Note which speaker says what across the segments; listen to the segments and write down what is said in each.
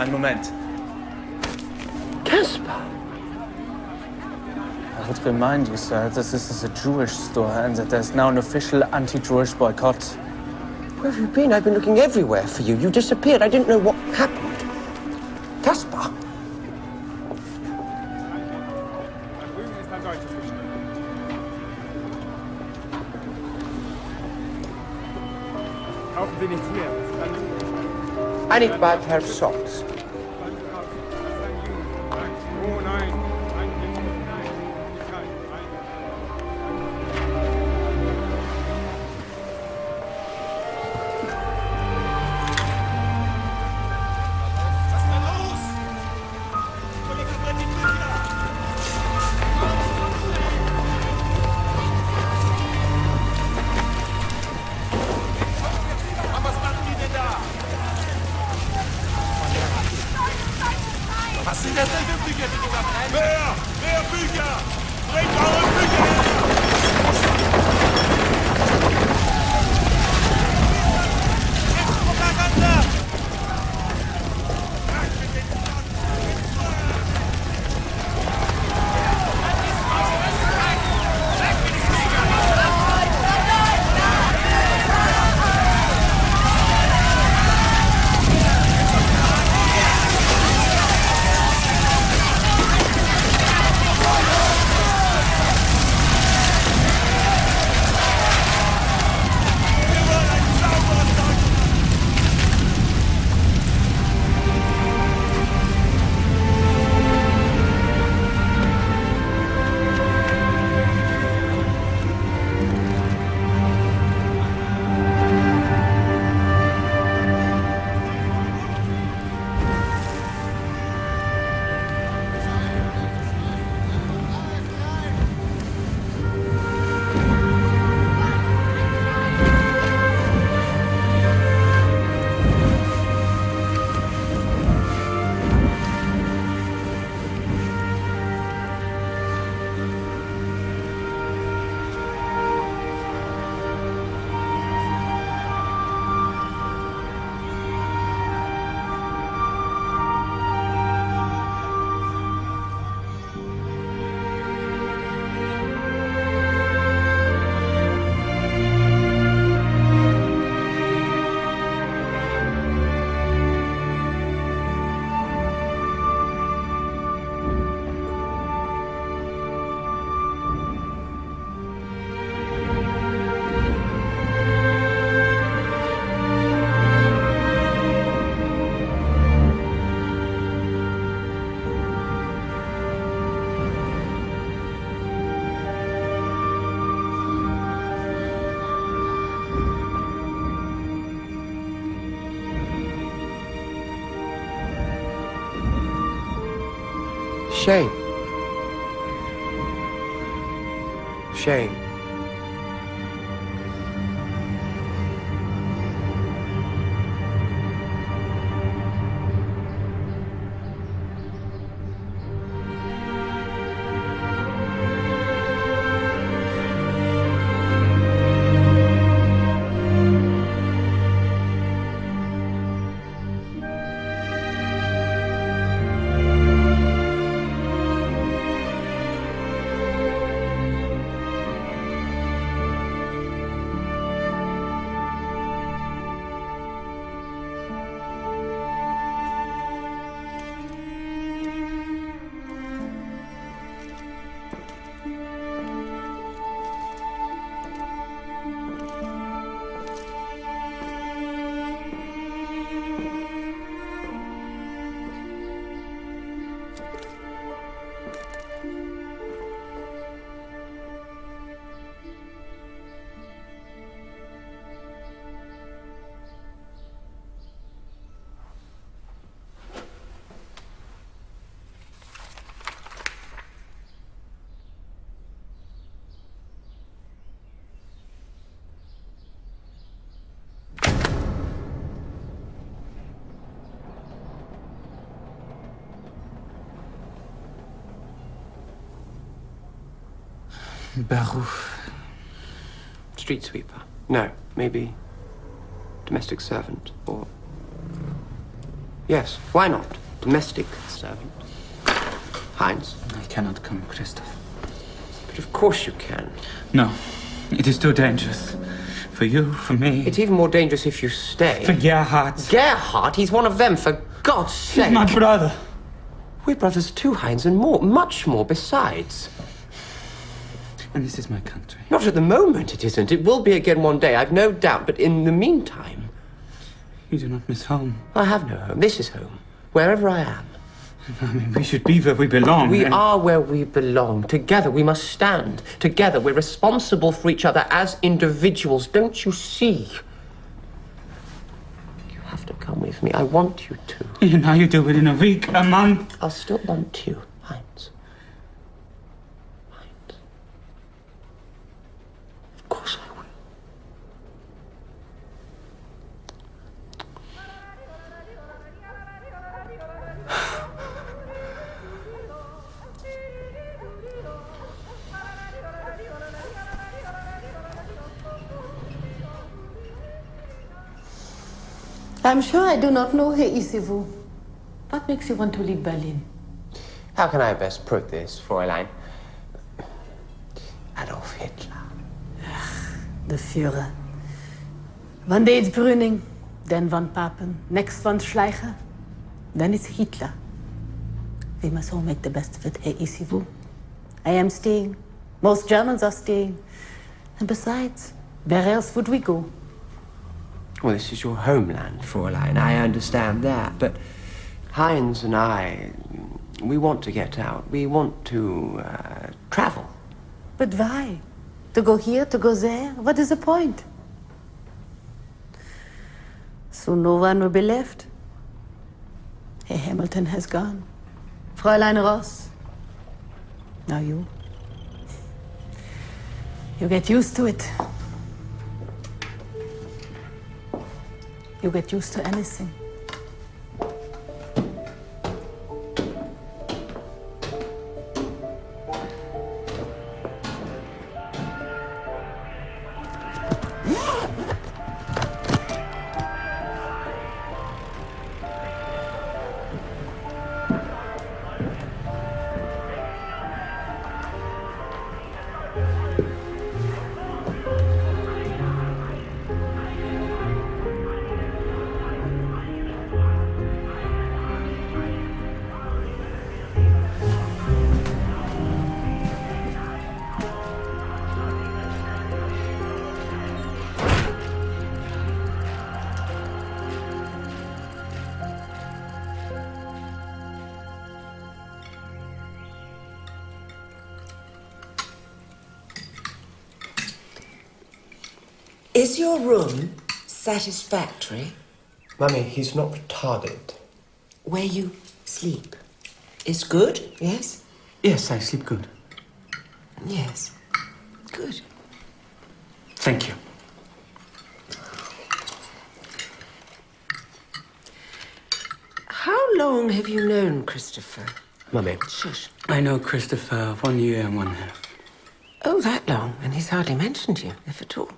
Speaker 1: Einen Moment.
Speaker 2: Caspar!
Speaker 1: I would remind you, sir, this is a Jewish store and that there's now an official anti-Jewish boycott.
Speaker 2: Where have you been? I've been looking everywhere for you. You disappeared. I didn't know what happened. Caspar! I need to buy a pair of socks.
Speaker 3: Was sind das denn für Bücher, die du da brennst? Mehr Bücher! Bringt eure Bücher her! Propaganda!
Speaker 2: Shame. Shame.
Speaker 1: Beruf.
Speaker 2: Street sweeper. No, maybe domestic servant or Yes, why not? Domestic servant. Heinz?
Speaker 1: I cannot come, Christoph.
Speaker 2: But of course you can.
Speaker 1: No, it is too dangerous. For you, for me.
Speaker 2: It's even more dangerous if you stay.
Speaker 1: For Gerhard.
Speaker 2: Gerhard? He's one of them, for God's sake.
Speaker 1: He's my brother.
Speaker 2: We're brothers too, Heinz, and more, much more besides.
Speaker 1: And this is my country.
Speaker 2: Not at the moment, it isn't. It will be again one day, I've no doubt. But in the meantime...
Speaker 1: You do not miss home.
Speaker 2: I have no home. This is home. Wherever I am.
Speaker 1: I mean, we should be where we belong.
Speaker 2: We are where we belong. Together we must stand. Together we're responsible for each other as individuals. Don't you see? You have to come with me. I want you to.
Speaker 1: Yeah, now you do it in a week, a month.
Speaker 2: I'll still want you, Heinz. Heinz. Of course I will.
Speaker 4: I'm sure I do not know Herr Isherwood. What makes you want to leave Berlin?
Speaker 2: How can I best put this, Fräulein? Adolf Hitler.
Speaker 4: The Führer. One day it's Brüning, then von Papen, next von Schleicher, then it's Hitler. We must all make the best of it, Herr Isherwood. I am staying. Most Germans are staying. And besides, where else would we go?
Speaker 2: Well, this is your homeland, Fräulein. I understand that. But Heinz and I, we want to get out. We want to travel.
Speaker 4: But why? To go here, to go there? What is the point? Soon no one will be left. Herr Hamilton has gone. Fräulein Ross. Now you. You get used to it. You get used to anything.
Speaker 5: Is your room satisfactory?
Speaker 2: Mummy, he's not retarded.
Speaker 5: Where you sleep is good, yes?
Speaker 1: Yes, I sleep good.
Speaker 5: Yes. Good.
Speaker 1: Thank you.
Speaker 5: How long have you known Christopher?
Speaker 2: Mummy.
Speaker 5: Shush.
Speaker 1: I know Christopher 1 year and 1/2.
Speaker 5: Oh, that long, and he's hardly mentioned you, if at all.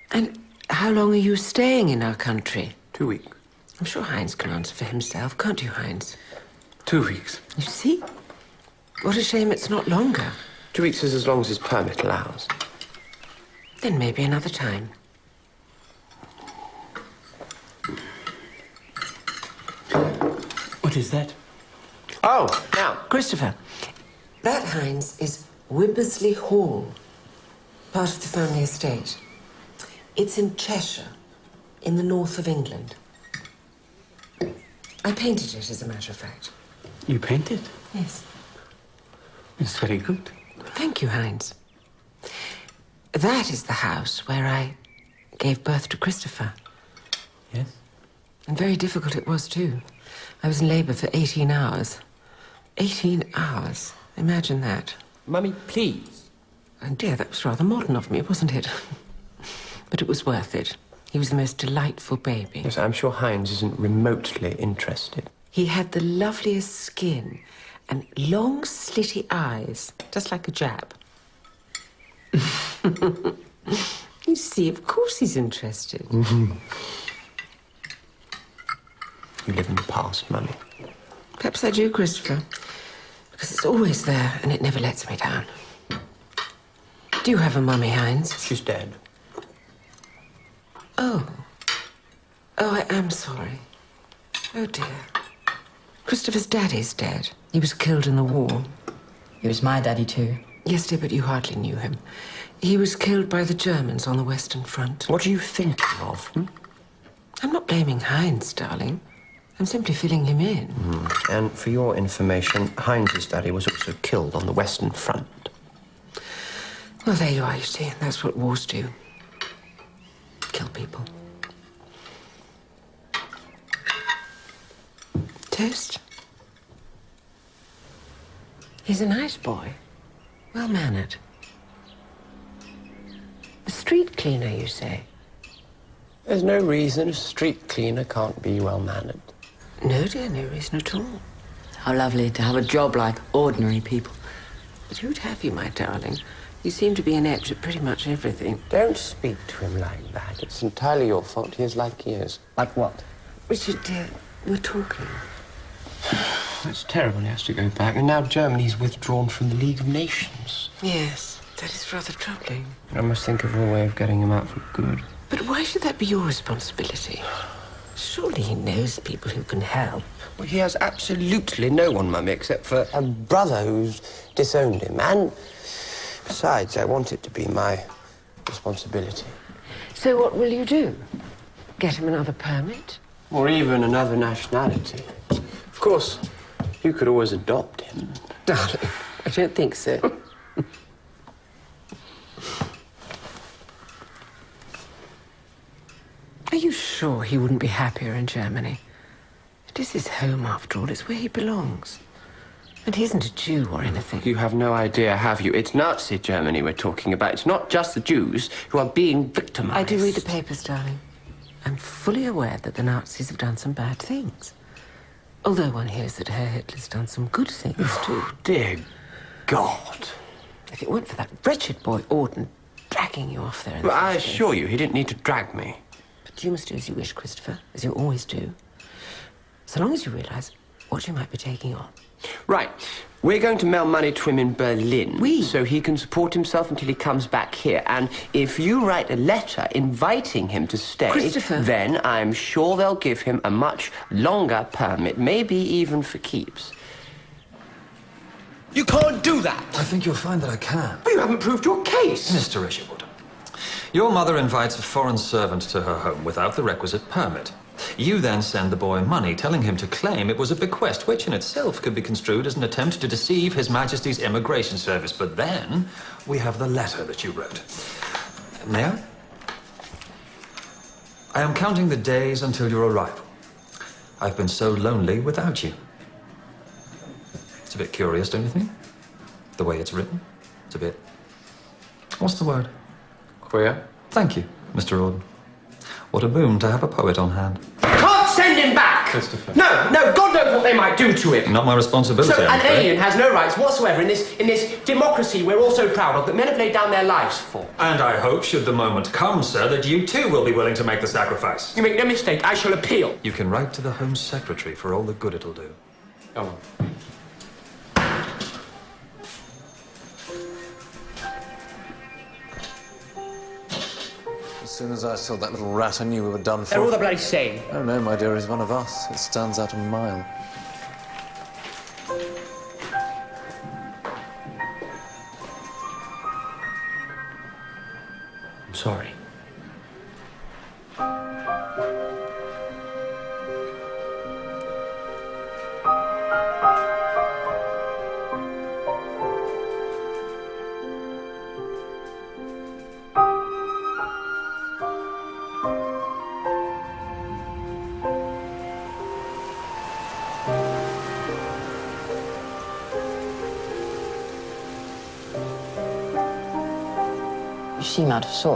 Speaker 5: And how long are you staying in our country?
Speaker 2: 2 weeks.
Speaker 5: I'm sure Heinz can answer for himself, can't you, Heinz?
Speaker 1: 2 weeks.
Speaker 5: You see? What a shame it's not longer.
Speaker 2: 2 weeks is as long as his permit allows.
Speaker 5: Then maybe another time.
Speaker 1: What is that?
Speaker 2: Oh, now.
Speaker 5: Christopher, that, Heinz, is Wimbersley Hall, part of the family estate. It's in Cheshire, in the north of England. I painted it, as a matter of fact.
Speaker 1: You painted?
Speaker 5: Yes.
Speaker 1: It's very good.
Speaker 5: Thank you, Heinz. That is the house where I gave birth to Christopher.
Speaker 1: Yes?
Speaker 5: And very difficult it was, too. I was in labour for 18 hours. 18 hours. Imagine that.
Speaker 2: Mummy, please.
Speaker 5: And dear, that was rather modern of me, wasn't it? But it was worth it. He was the most delightful baby.
Speaker 2: Yes, I'm sure Heinz isn't remotely interested.
Speaker 5: He had the loveliest skin and long, slitty eyes, just like a Jap. You see, of course he's interested.
Speaker 2: you live in the past, Mummy.
Speaker 5: Perhaps I do, Christopher. Because it's always there and it never lets me down. Do you have a mummy, Hines?
Speaker 2: She's dead.
Speaker 5: Oh. Oh, I am sorry. Oh, dear. Christopher's daddy's dead. He was killed in the war.
Speaker 6: He was my daddy, too.
Speaker 5: Yes, dear, but you hardly knew him. He was killed by the Germans on the Western Front.
Speaker 2: What are you thinking of?
Speaker 5: I'm not blaming Hines, darling. I'm simply filling him in.
Speaker 2: And for your information, Heinz's daddy was also killed on the Western Front.
Speaker 5: Well, there you are, you see. That's what wars do. Kill people. Toast? He's a nice boy. Well-mannered. A street cleaner, you say?
Speaker 2: There's no reason a street cleaner can't be well-mannered.
Speaker 5: No, dear, no reason at all.
Speaker 6: How lovely to have a job like ordinary people.
Speaker 5: But who'd have you, my darling? You seem to be inept at pretty much everything.
Speaker 2: Don't speak to him like that. It's entirely your fault. He is like he is.
Speaker 6: Like what?
Speaker 5: Richard, dear, we're talking.
Speaker 2: It's terrible he has to go back. And now Germany's withdrawn from the League of Nations.
Speaker 5: Yes, that is rather troubling.
Speaker 2: I must think of a way of getting him out for good.
Speaker 5: But why should that be your responsibility? Surely he knows people who can help.
Speaker 2: Well, he has absolutely no one, Mummy, except for a brother who's disowned him. And besides, I want it to be my responsibility.
Speaker 5: So what will you do? Get him another permit?
Speaker 2: Or even another nationality. Of course, you could always adopt him.
Speaker 5: Darling, I don't think so. Are you sure he wouldn't be happier in Germany? It is his home, after all. It's where he belongs. And he isn't a Jew or anything.
Speaker 2: You have no idea, have you? It's Nazi Germany we're talking about. It's not just the Jews who are being victimized.
Speaker 5: I do read the papers, darling. I'm fully aware that the Nazis have done some bad things. Although one hears that Herr Hitler's done some good things, too.
Speaker 2: Dear God.
Speaker 5: If it weren't for that wretched boy, Auden, dragging you off there in the
Speaker 2: Well, I
Speaker 5: first place.
Speaker 2: assure you, he didn't need to drag me.
Speaker 5: But you must do as you wish, Christopher, as you always do. So long as you realise what you might be taking on.
Speaker 2: Right. We're going to mail money to him in Berlin.
Speaker 5: Oui.
Speaker 2: So he can support himself until he comes back here. And if you write a letter inviting him to stay...
Speaker 5: Christopher.
Speaker 2: Then I'm sure they'll give him a much longer permit, maybe even for keeps. You can't do that!
Speaker 7: I think you'll find that I can.
Speaker 2: But you haven't proved your case.
Speaker 7: Mr. Isherwood, your mother invites a foreign servant to her home without the requisite permit. You then send the boy money, telling him to claim it was a bequest, which in itself could be construed as an attempt to deceive His Majesty's Immigration Service. But then we have the letter that you wrote. May I? I am counting the days until your arrival. I've been so lonely without you. It's a bit curious, don't you think? The way it's written. It's a bit... What's the word?
Speaker 2: Queer.
Speaker 7: Thank you, Mr. Auden. What a boon to have a poet on hand.
Speaker 2: Can't send him back!
Speaker 7: Christopher.
Speaker 2: No, God knows what they might do to him.
Speaker 7: Not my responsibility,
Speaker 2: So
Speaker 7: I'm
Speaker 2: an
Speaker 7: afraid.
Speaker 2: alien has no rights whatsoever in this democracy we're all so proud of, that men have laid down their lives for.
Speaker 7: And I hope, should the moment come, sir, that you too will be willing to make the sacrifice.
Speaker 2: You make no mistake, I shall appeal.
Speaker 7: You can write to the Home Secretary for all the good it'll do.
Speaker 2: Go on.
Speaker 8: As soon as I saw that little rat, I knew we were done for.
Speaker 2: They're all the bloody same.
Speaker 8: Oh, no, my dear, he's one of us. It stands out a mile.
Speaker 2: I'm sorry.
Speaker 6: You seem out of sorts.